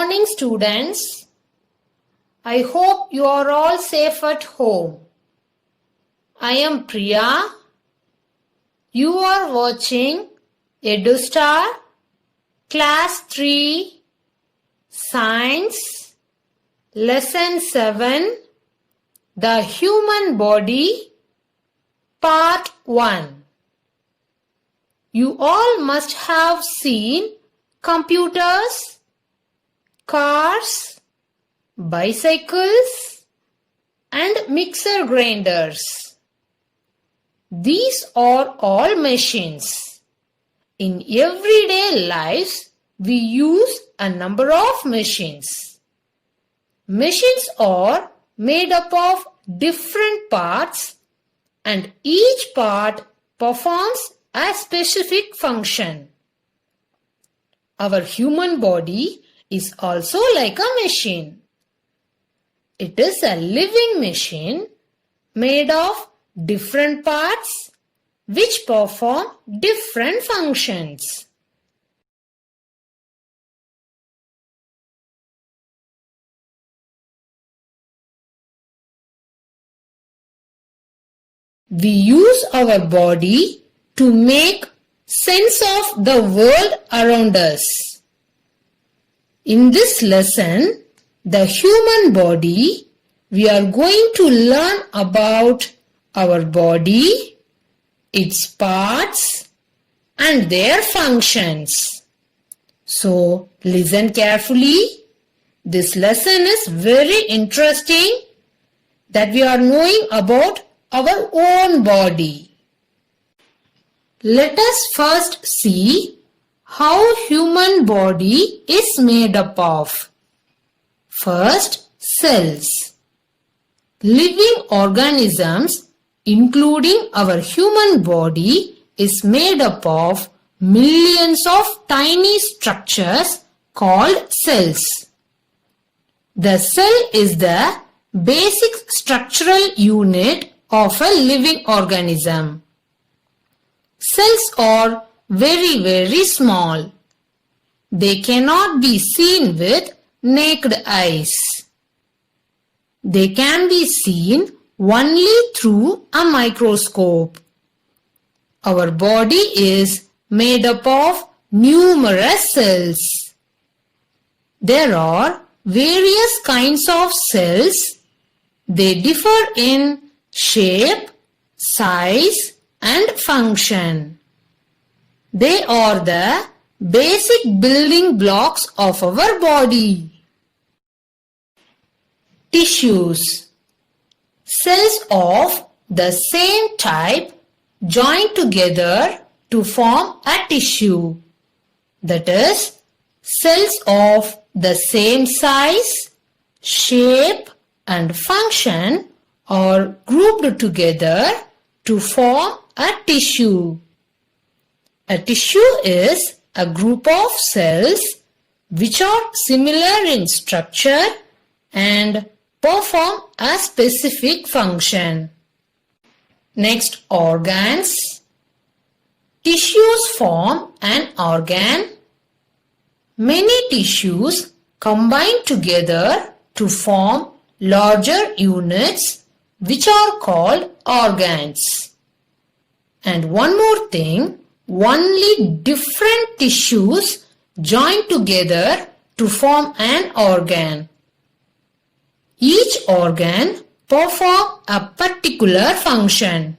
morning, students. I hope you are all safe at home. I am Priya. You are watching EduStar Class 3 Science Lesson 7 The Human Body Part 1. You all must have seen computers, cars, bicycles, and mixer grinders. These are all machines. In everyday lives, we use a number of machines. Machines are made up of different parts, and each part performs a specific function. Our human body is also like a machine. It is a living machine made of different parts which perform different functions. We use our body to make sense of the world around us. In this lesson, the human body, we are going to learn about our body, its parts, and their functions. So, listen carefully. This lesson is very interesting that we are knowing about our own body. Let us first see how human body is made up of. First, cells. Living organisms, including our human body, is made up of millions of tiny structures called cells. The cell is the basic structural unit of a living organism. Cells are very small. They cannot be seen with naked eyes. They can be seen only through a microscope. Our body is made up of numerous cells. There are various kinds of cells. They differ in shape, size, and function. They are the basic building blocks of our body. Tissues. Cells of the same type join together to form a tissue. That is, cells of the same size, shape, and function are grouped together to form a tissue. A tissue is a group of cells which are similar in structure and perform a specific function. Next, organs. Tissues form an organ. Many tissues combine together to form larger units which are called organs. And one more thing, only different tissues join together to form an organ. Each organ performs a particular function.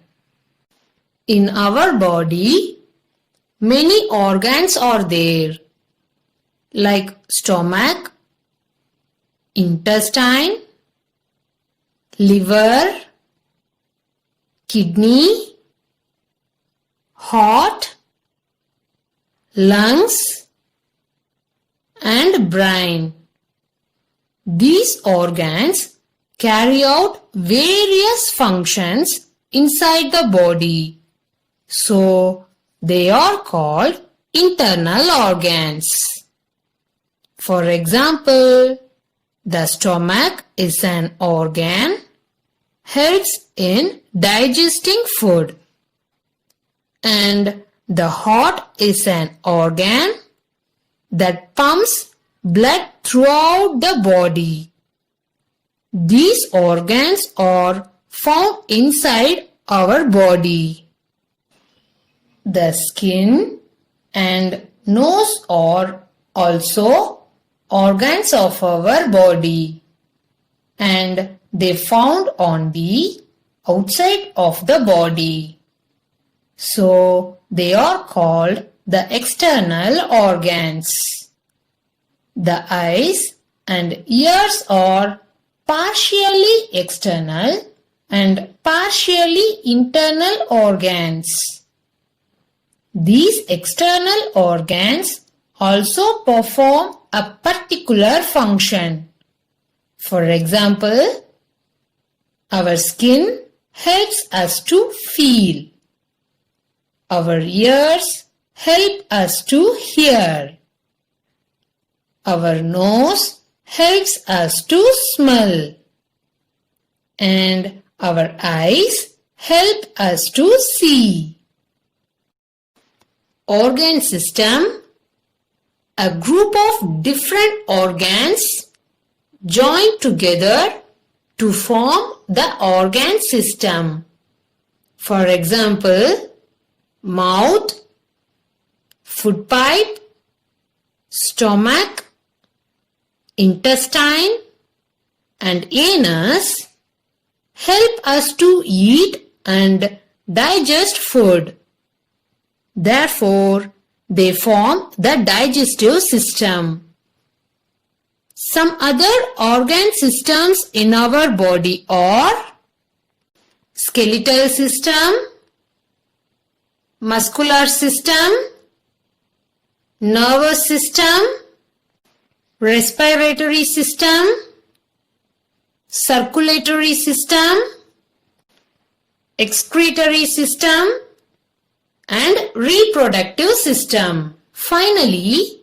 In our body, many organs are there, like stomach, intestine, liver, kidney, heart, lungs, and brain. These organs carry out various functions inside the body. So, they are called internal organs. For example, the stomach is an organ, helps in digesting food. And the heart is an organ that pumps blood throughout the body. These organs are found inside our body. The skin and nose are also organs of our body, and they found on the outside of the body. So they are called the external organs. The eyes and ears are partially external and partially internal organs. These external organs also perform a particular function. For example, our skin helps us to feel. Our ears help us to hear. Our nose helps us to smell. And our eyes help us to see. Organ system, a group of different organs joined together to form the organ system. For example, mouth, food pipe, stomach, intestine, and anus help us to eat and digest food. Therefore, they form the digestive system. Some other organ systems in our body are skeletal system, muscular system, nervous system, respiratory system, circulatory system, excretory system, and reproductive system. Finally,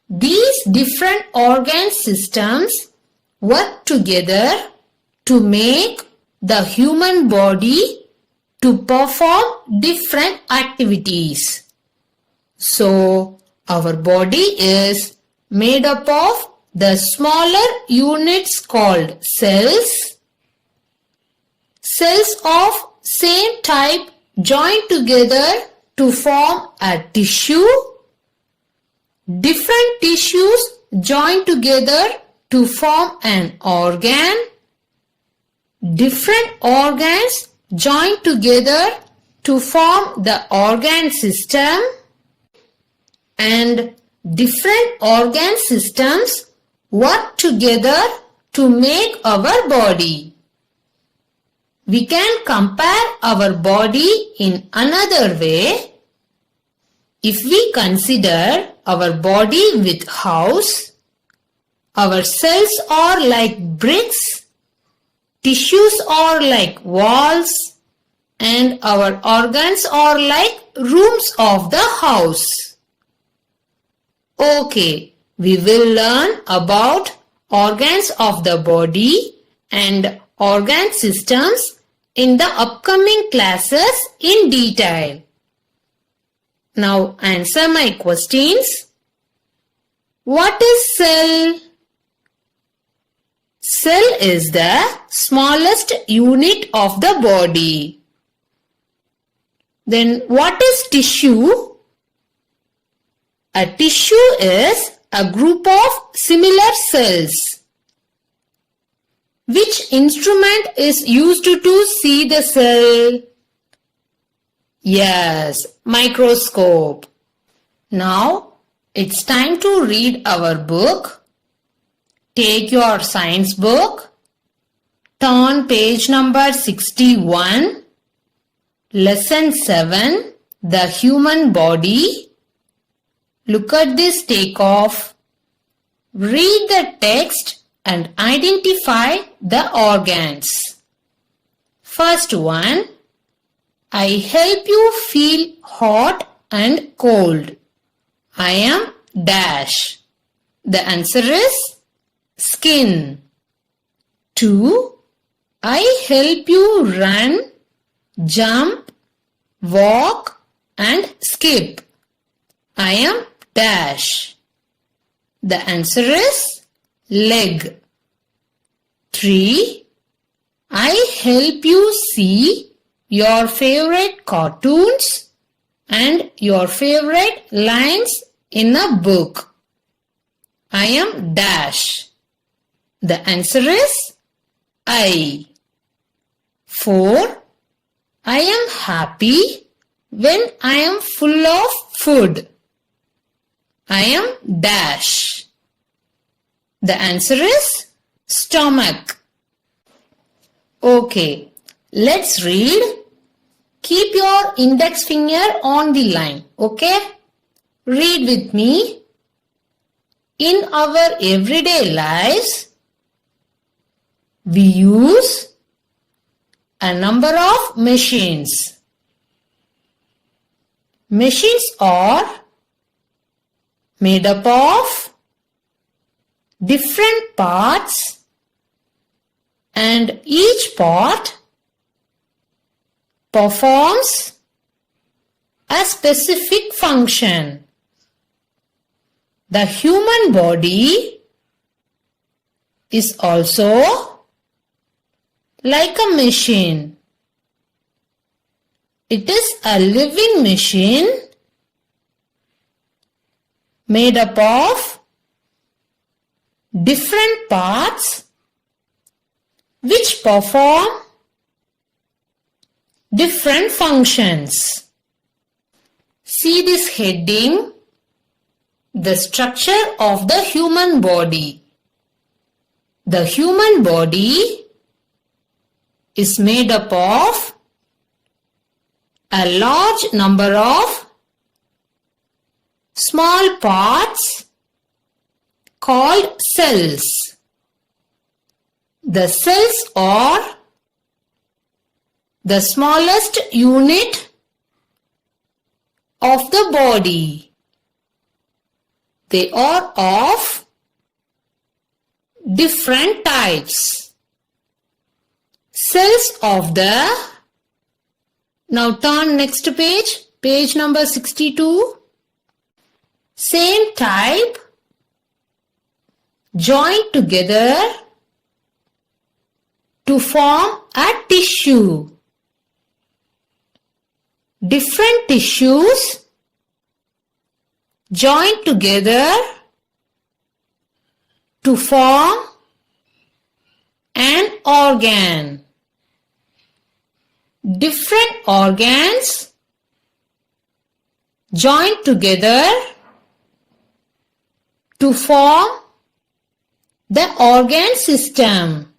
these different organ systems work together to make the human body to perform different activities. So, our body is made up of the smaller units called cells. Cells of same type join together to form a tissue. Different tissues join together to form an organ. Different organs join together to form the organ system. And different organ systems work together to make our body. We can compare our body in another way. If we consider our body with house, our cells are like bricks, tissues are like walls, and our organs are like rooms of the house. Okay, we will learn about organs of the body and organ systems in the upcoming classes in detail. Now answer my questions. What is cell? Cell is the smallest unit of the body. Then what is tissue? A tissue is a group of similar cells. Which instrument is used to see the cell? Yes, microscope. Now, it's time to read our book. Take your science book. Turn page number 61. Lesson 7, the human body. Look at this takeoff. Read the text and identify the organs. First one, I help you feel hot and cold. I am dash. The answer is skin. 2. I help you run, jump, walk and skip. I am dash. The answer is leg. 3. I help you see your favorite cartoons and your favorite lines in a book. I am dash. The answer is I. 4. I am happy when I am full of food. I am dash. The answer is stomach. Okay, let's read. Keep your index finger on the line, okay? Read with me. In our everyday lives, we use a number of machines. Machines are made up of different parts, and each part performs a specific function. The human body is also like a machine. It is a living machine made up of different parts which perform different functions. See this heading, the structure of the human body. The human body is made up of a large number of small parts called cells. The cells are the smallest unit of the body. They are of different types. Cells of the, now turn next page, page number 62. Same type, joined together to form a tissue. Different tissues joined together to form an organ. Different organs joined together to form the organ system.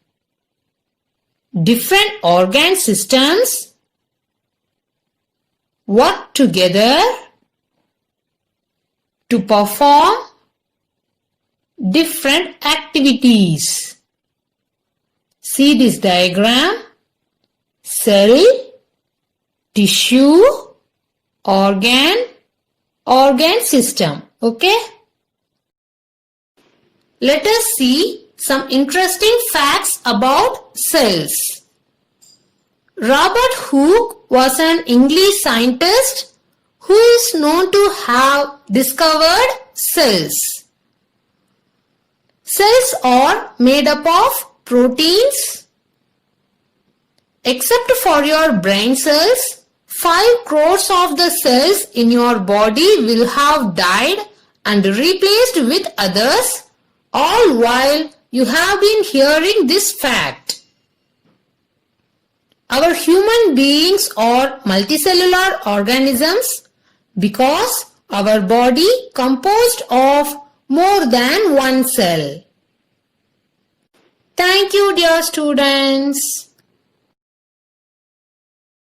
Different organ systems work together to perform different activities. See this diagram. Cell, tissue, organ system. Okay? Let us see some interesting facts about cells. Robert Hooke was an English scientist who is known to have discovered cells. Cells are made up of proteins. Except for your brain cells, 5 crores of the cells in your body will have died and replaced with others, all while you have been hearing this fact. Our human beings are multicellular organisms because our body composed of more than one cell. Thank you, dear students.